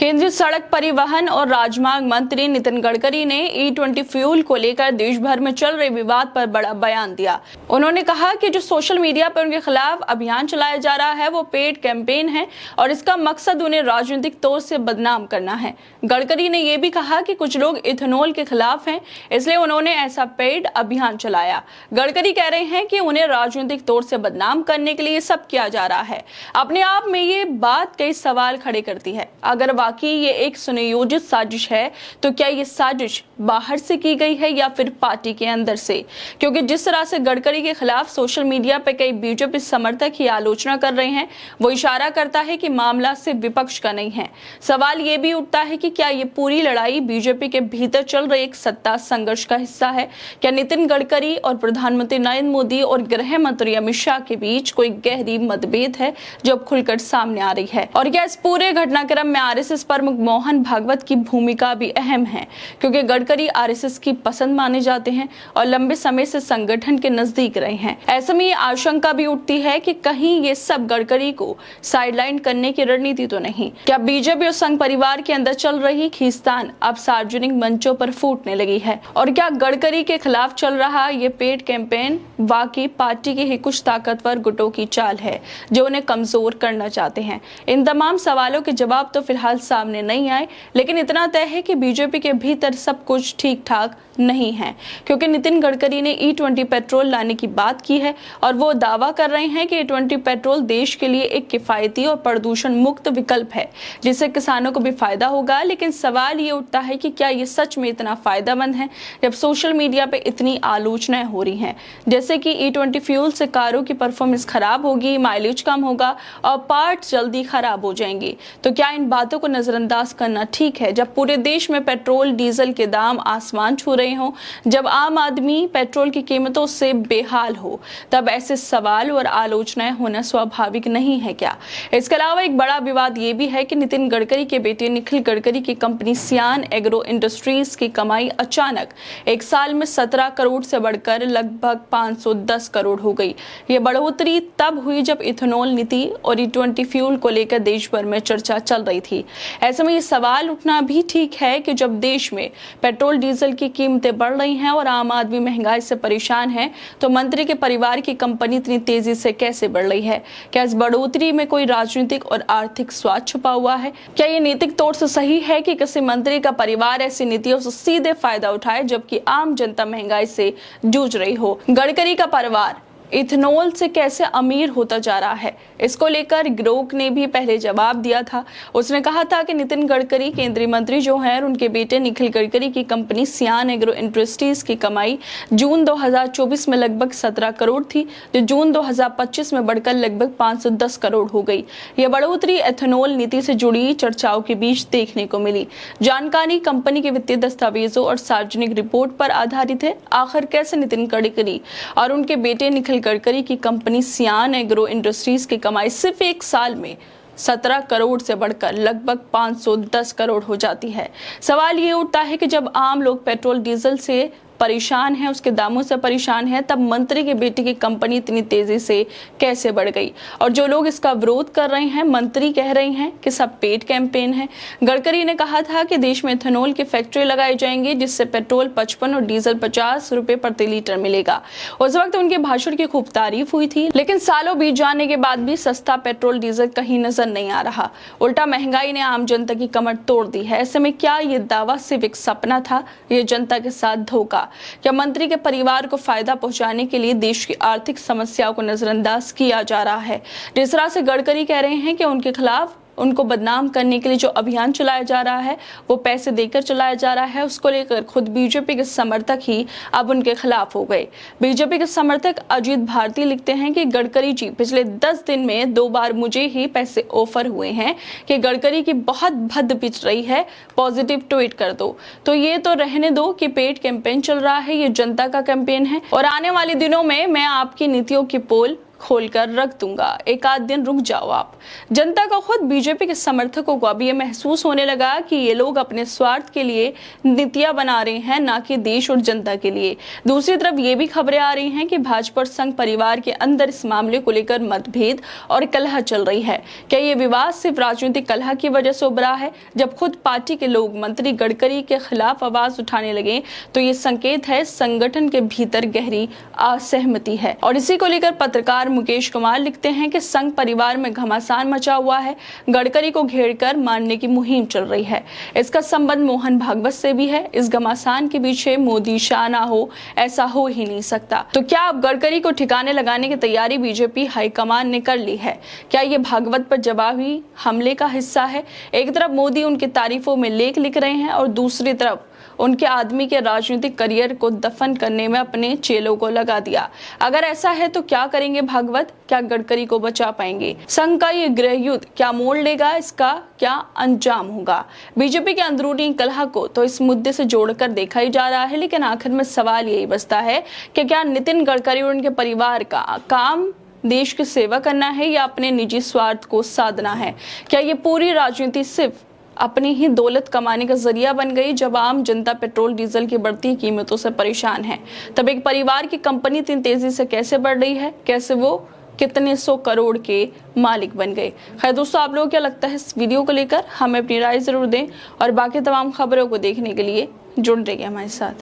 केंद्रीय सड़क परिवहन और राजमार्ग मंत्री नितिन गडकरी ने E20 फ्यूल को लेकर देश भर में चल रहे विवाद पर बड़ा बयान दिया। उन्होंने कहा कि जो सोशल मीडिया पर उनके खिलाफ अभियान चलाया जा रहा है वो पेड कैंपेन है और इसका मकसद उन्हें राजनीतिक तौर से बदनाम करना है। गडकरी ने यह भी कहा कि कुछ लोग इथेनॉल के खिलाफ हैं, इसलिए उन्होंने ऐसा पेड अभियान चलाया। गडकरी कह रहे हैं कि उन्हें राजनीतिक तौर से बदनाम करने के लिए सब किया जा रहा है। अपने आप में ये बात कई सवाल खड़े करती है। अगर वाकई ये एक सुनियोजित साजिश है तो क्या ये साजिश बाहर से की गई है या फिर पार्टी के अंदर से? क्योंकि जिस तरह से गडकरी के खिलाफ सोशल मीडिया पे कई बीजेपी समर्थक ही आलोचना कर रहे हैं, वो इशारा करता है कि मामला सिर्फ विपक्ष का नहीं है। सवाल ये भी उठता है कि क्या ये पूरी लड़ाई बीजेपी के भीतर चल रहे एक सत्ता संघर्ष का हिस्सा है? क्या नितिन गडकरी और प्रधानमंत्री नरेंद्र मोदी और गृह मंत्री अमित शाह के बीच कोई गहरी मतभेद है जो खुलकर सामने आ रही है? और क्या इस पूरे घटनाक्रम में आरएसएस प्रमुख मोहन भागवत की भूमिका भी अहम है, क्योंकि गडकरी आरएसएस की पसंद माने जाते हैं और लंबे समय से संगठन के नजदीक रहे हैं। ऐसे में ये आशंका भी उठती है कि कहीं ये सब गडकरी को साइडलाइन करने की रणनीति तो नहीं? क्या बीजेपी और संघ परिवार के अंदर चल रही खींचतान अब सार्वजनिक मंचों पर फूटने लगी है? और क्या गडकरी के खिलाफ चल रहा ये पेड कैंपेन वाकई पार्टी के ही कुछ ताकतवर गुटों की चाल है जो उन्हें कमजोर करना चाहते हैं? इन तमाम सवालों के जवाब तो फिलहाल सामने नहीं आए, लेकिन इतना तय है कि बीजेपी के भीतर सब कुछ ठीक ठाक नहीं है, क्योंकि नितिन गडकरी ने E20 पेट्रोल लाने की बात की है और वो दावा कर रहे हैं कि E20 पेट्रोल देश के लिए एक किफायती और प्रदूषण मुक्त विकल्प है जिससे किसानों को भी फायदा होगा। लेकिन सवाल ये उठता है कि क्या ये सच में इतना फायदेमंद है जब सोशल मीडिया पे इतनी आलोचनाएं हो रही हैं, जैसे कि E20 फ्यूल से कारों की परफॉर्मेंस खराब होगी, माइलेज कम होगा और पार्ट जल्दी खराब हो जाएंगे। तो क्या इन बातों को नजरअंदाज करना ठीक है जब पूरे देश में पेट्रोल डीजल के दाम आसमान छू रहे हो, जब आम आदमी पेट्रोल की कीमतों से बेहाल हो? तब ऐसे सवाल और आलोचनाएं होना स्वाभाविक नहीं है क्या? इसके अलावा एक बड़ा विवाद ये भी है कि नितिन गडकरी के बेटे निखिल गडकरी की कंपनी सियान एग्रो इंडस्ट्रीज की कमाई अचानक एक साल में 17 करोड़ से बढ़कर लगभग 510 करोड़ हो गई। ये बढ़ोतरी तब हुई जब इथेनॉल नीति और E20 फ्यूल को लेकर देश भर में चर्चा चल रही थी। ऐसे में ये सवाल उठना भी ठीक है कि जब देश में पेट्रोल डीजल की कीमतें बढ़ रही हैं और आम आदमी महंगाई से परेशान है, तो मंत्री के परिवार की कंपनी इतनी तेजी से कैसे बढ़ रही है? क्या इस बढ़ोतरी में कोई राजनीतिक और आर्थिक स्वार्थ छुपा हुआ है? क्या ये नैतिक तौर से सही है कि किसी मंत्री का परिवार ऐसी नीतियों से सीधे फायदा उठाए जबकि आम जनता महंगाई से जूझ रही हो? गडकरी का परिवार इथेनॉल से कैसे अमीर होता जा रहा है, इसको लेकर ग्रोक ने भी पहले जवाब दिया था। उसने कहा था कि नितिन गडकरी केंद्रीय मंत्री जो हैं, उनके बेटे निखिल गडकरी की कंपनी सियान एग्रो इंडस्ट्रीज की कमाई जून 2024 में लगभग 17 करोड़ थी, जो जून 2025 में बढ़कर लगभग 510 करोड़ हो गई। यह बढ़ोतरी इथेनॉल नीति से जुड़ी चर्चाओं के बीच देखने को मिली। जानकारी कंपनी के वित्तीय दस्तावेजों और सार्वजनिक रिपोर्ट पर आधारित है। आखिर कैसे नितिन गडकरी और उनके बेटे निखिल गडकरी की कंपनी सियान एग्रो इंडस्ट्रीज की कमाई सिर्फ एक साल में 17 करोड़ से बढ़कर लगभग 510 करोड़ हो जाती है? सवाल ये उठता है कि जब आम लोग पेट्रोल डीजल से परेशान है, उसके दामों से परेशान है, तब मंत्री के बेटे की कंपनी इतनी तेजी से कैसे बढ़ गई? और जो लोग इसका विरोध कर रहे हैं, मंत्री कह रहे हैं कि सब पेड कैंपेन है। गडकरी ने कहा था कि देश में इथेनॉल की फैक्ट्री लगाई जाएंगी जिससे पेट्रोल 55 और डीजल 50 रुपए प्रति लीटर मिलेगा। उस वक्त उनके भाषण की खूब तारीफ हुई थी, लेकिन सालों बीत जाने के बाद भी सस्ता पेट्रोल डीजल कहीं नजर नहीं आ रहा। उल्टा महंगाई ने आम जनता की कमर तोड़ दी है। ऐसे में क्या ये दावा सिर्फ एक सपना था, ये जनता के साथ धोखा? क्या मंत्री के परिवार को फायदा पहुंचाने के लिए देश की आर्थिक समस्याओं को नजरअंदाज किया जा रहा है? जिस तरह से गडकरी कह रहे हैं कि उनके खिलाफ उनको बदनाम करने के लिए जो अभियान चलाया जा रहा है वो पैसे देकर चलाया जा रहा है, उसको लेकर खुद बीजेपी के समर्थक ही अब उनके खिलाफ हो गए। बीजेपी के समर्थक अजीत भारती लिखते हैं कि गडकरी जी, पिछले 10 दिन में 2 बार मुझे ही पैसे ऑफर हुए हैं कि गडकरी की बहुत भद्द पिच रही है, पॉजिटिव ट्वीट कर दो। तो ये तो रहने दो कि पेड कैंपेन चल रहा है, ये जनता का कैंपेन है और आने वाले दिनों में मैं आपकी नीतियों की पोल खोलकर रख दूंगा, एक आध दिन रुक जाओ आप। जनता को, खुद बीजेपी के समर्थकों को अब ये महसूस होने लगा कि ये लोग अपने स्वार्थ के लिए नीतियां बना रहे हैं, ना कि देश और जनता के लिए। दूसरी तरफ ये भी खबरें आ रही हैं कि भाजपा और संघ परिवार के अंदर इस मामले को लेकर मतभेद और कलह चल रही है। क्या ये विवाद सिर्फ राजनीतिक कलह की वजह से उभरा है? जब खुद पार्टी के लोग मंत्री गडकरी के खिलाफ आवाज उठाने लगे तो ये संकेत है संगठन के भीतर गहरी असहमति है। और इसी को लेकर पत्रकार मुकेश कुमार लिखते हैं कि संघ परिवार में घमासान मचा हुआ है, गडकरी को घेरकर मारने की मुहिम चल रही है। इसका संबंध मोहन भागवत से भी है। इस घमासान के पीछे मोदी शाह ना हो, ऐसा हो ही नहीं सकता। तो क्या अब गडकरी को ठिकाने लगाने की तैयारी बीजेपी हाईकमान ने कर ली है? क्या ये भागवत पर जवाबी हमले का हिस्सा है? एक तरफ मोदी उनकी तारीफों में लेख लिख रहे हैं और दूसरी तरफ उनके आदमी के राजनीतिक करियर को दफन करने में अपने चेलों को लगा दिया। अगर ऐसा है तो क्या करेंगे भागवत? क्या गडकरी को बचा पाएंगे? संघ का ये गृह युद्ध क्या मोड़ लेगा? इसका क्या अंजाम होगा? बीजेपी के अंदरूनी कलह को तो इस मुद्दे से जोड़कर देखा ही जा रहा है, लेकिन आखिर में सवाल यही बचता है कि क्या नितिन गडकरी और उनके परिवार का काम देश की सेवा करना है या अपने निजी स्वार्थ को साधना है? क्या ये पूरी राजनीति सिर्फ अपनी ही दौलत कमाने का जरिया बन गई? जब आम जनता पेट्रोल डीजल की बढ़ती कीमतों से परेशान है, तब एक परिवार की कंपनी इतनी तेजी से कैसे बढ़ रही है? कैसे वो कितने 100 करोड़ के मालिक बन गए? खैर दोस्तों, आप लोगों को क्या लगता है इस वीडियो को लेकर? हमें अपनी राय जरूर दें और बाकी तमाम खबरों को देखने के लिए जुड़ रहिए हमारे साथ।